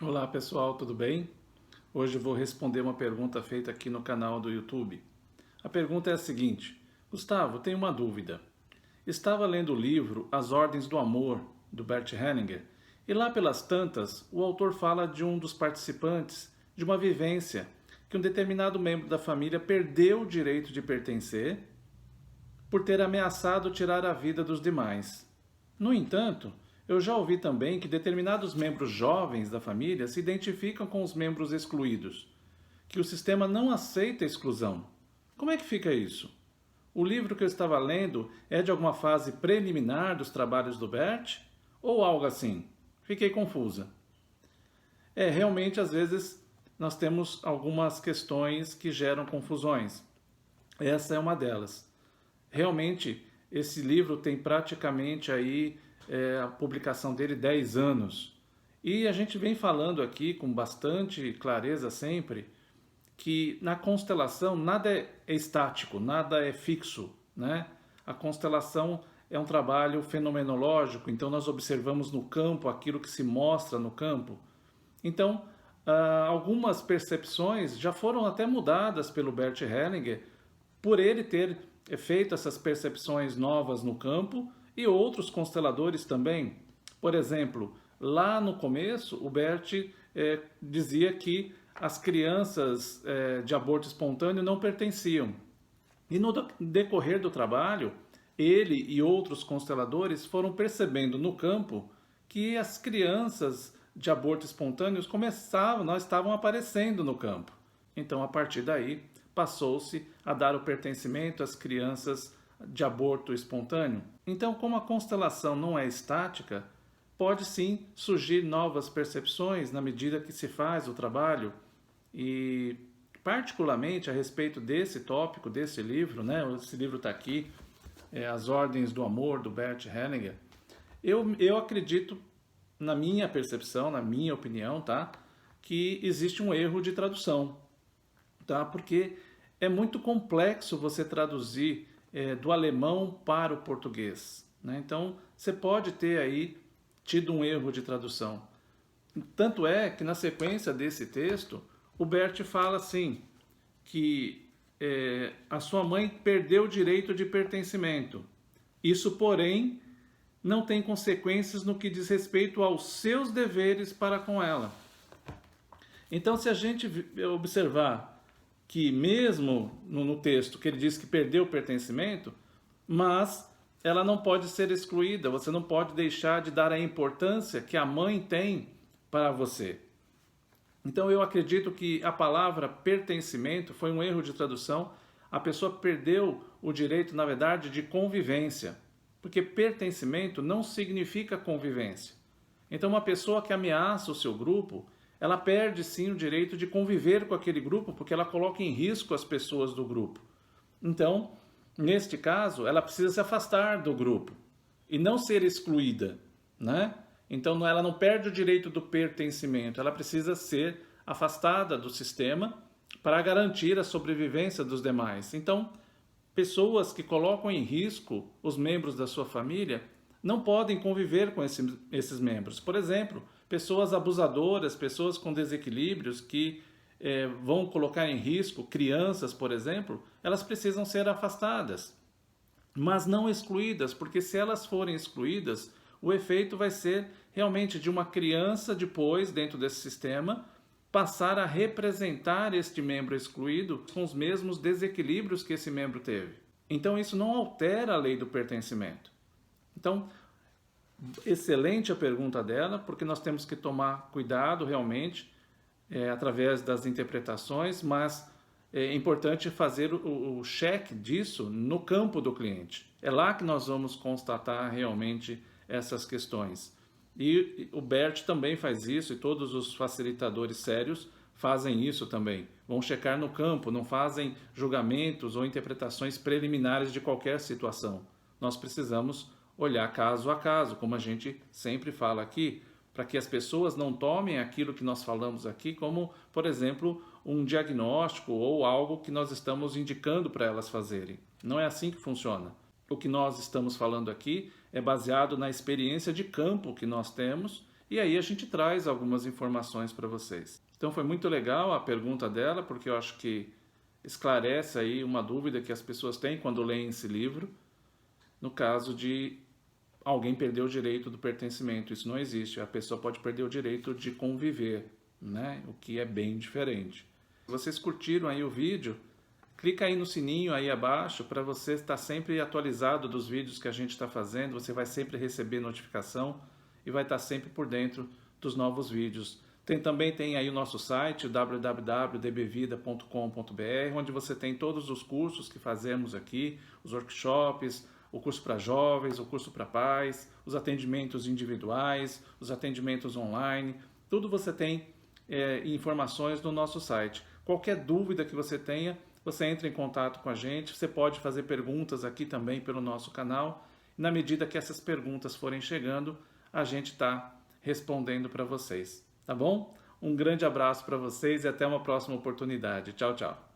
Olá pessoal, tudo bem? Hoje eu vou responder uma pergunta feita aqui no canal do YouTube. A pergunta é a seguinte: Gustavo, tenho uma dúvida. Estava lendo o livro As Ordens do Amor, do Bert Hellinger, e lá pelas tantas, o autor fala de um dos participantes de uma vivência que um determinado membro da família perdeu o direito de pertencer por ter ameaçado tirar a vida dos demais. No entanto, eu já ouvi também que determinados membros jovens da família se identificam com os membros excluídos, que o sistema não aceita a exclusão. Como é que fica isso? O livro que eu estava lendo é de alguma fase preliminar dos trabalhos do Bert? Ou algo assim? Fiquei confusa. Realmente, às vezes, nós temos algumas questões que geram confusões. Essa é uma delas. Realmente, esse livro tem praticamente aí a publicação dele 10 anos. E a gente vem falando aqui com bastante clareza sempre que na constelação nada é estático, nada é fixo, né? A constelação é um trabalho fenomenológico, então nós observamos no campo aquilo que se mostra no campo. Então, algumas percepções já foram até mudadas pelo Bert Hellinger por ele ter feito essas percepções novas no campo e outros consteladores também. Por exemplo, lá no começo, o Bert dizia que as crianças de aborto espontâneo não pertenciam. E no decorrer do trabalho, ele e outros consteladores foram percebendo no campo que as crianças de aborto espontâneo estavam aparecendo no campo. Então, a partir daí, passou-se a dar o pertencimento às crianças de aborto espontâneo. Então, como a constelação não é estática, pode sim surgir novas percepções na medida que se faz o trabalho. E, particularmente, a respeito desse tópico, desse livro, né? Esse livro está aqui, As Ordens do Amor, do Bert Hellinger. Eu acredito, na minha percepção, na minha opinião, tá? Que existe um erro de tradução, tá? Porque é muito complexo você traduzir do alemão para o português, né? Então, você pode ter aí tido um erro de tradução. Tanto é que na sequência desse texto, o Bert fala assim, que a sua mãe perdeu o direito de pertencimento. Isso, porém, não tem consequências no que diz respeito aos seus deveres para com ela. Então, se a gente observar que mesmo no texto que ele diz que perdeu o pertencimento, mas ela não pode ser excluída, você não pode deixar de dar a importância que a mãe tem para você. Então eu acredito que a palavra pertencimento foi um erro de tradução, a pessoa perdeu o direito, na verdade, de convivência, porque pertencimento não significa convivência. Então uma pessoa que ameaça o seu grupo, ela perde sim o direito de conviver com aquele grupo, porque ela coloca em risco as pessoas do grupo. Então, neste caso, ela precisa se afastar do grupo e não ser excluída, né? Então, ela não perde o direito do pertencimento, ela precisa ser afastada do sistema para garantir a sobrevivência dos demais. Então, pessoas que colocam em risco os membros da sua família não podem conviver com esses membros. Por exemplo, pessoas abusadoras, pessoas com desequilíbrios que vão colocar em risco crianças, por exemplo, elas precisam ser afastadas, mas não excluídas, porque se elas forem excluídas, o efeito vai ser realmente de uma criança depois, dentro desse sistema, passar a representar este membro excluído com os mesmos desequilíbrios que esse membro teve. Então isso não altera a lei do pertencimento. Então, excelente a pergunta dela, porque nós temos que tomar cuidado realmente através das interpretações, mas é importante fazer o check disso no campo do cliente. É lá que nós vamos constatar realmente essas questões. E o Bert também faz isso, e todos os facilitadores sérios fazem isso também. Vão checar no campo, não fazem julgamentos ou interpretações preliminares de qualquer situação. Nós precisamos olhar caso a caso, como a gente sempre fala aqui, para que as pessoas não tomem aquilo que nós falamos aqui como, por exemplo, um diagnóstico ou algo que nós estamos indicando para elas fazerem. Não é assim que funciona. O que nós estamos falando aqui é baseado na experiência de campo que nós temos e aí a gente traz algumas informações para vocês. Então foi muito legal a pergunta dela, porque eu acho que esclarece aí uma dúvida que as pessoas têm quando leem esse livro, no caso de alguém perder o direito do pertencimento. Isso não existe, a pessoa pode perder o direito de conviver, né? O que é bem diferente. Se vocês curtiram aí o vídeo, clica aí no sininho aí abaixo para você estar sempre atualizado dos vídeos que a gente está fazendo, você vai sempre receber notificação e vai estar sempre por dentro dos novos vídeos. Também tem aí o nosso site, www.dbvida.com.br, onde você tem todos os cursos que fazemos aqui, os workshops, o curso para jovens, o curso para pais, os atendimentos individuais, os atendimentos online, tudo você tem informações no nosso site. Qualquer dúvida que você tenha, você entra em contato com a gente, você pode fazer perguntas aqui também pelo nosso canal. Na medida que essas perguntas forem chegando, a gente está respondendo para vocês. Tá bom? Um grande abraço para vocês e até uma próxima oportunidade. Tchau, tchau.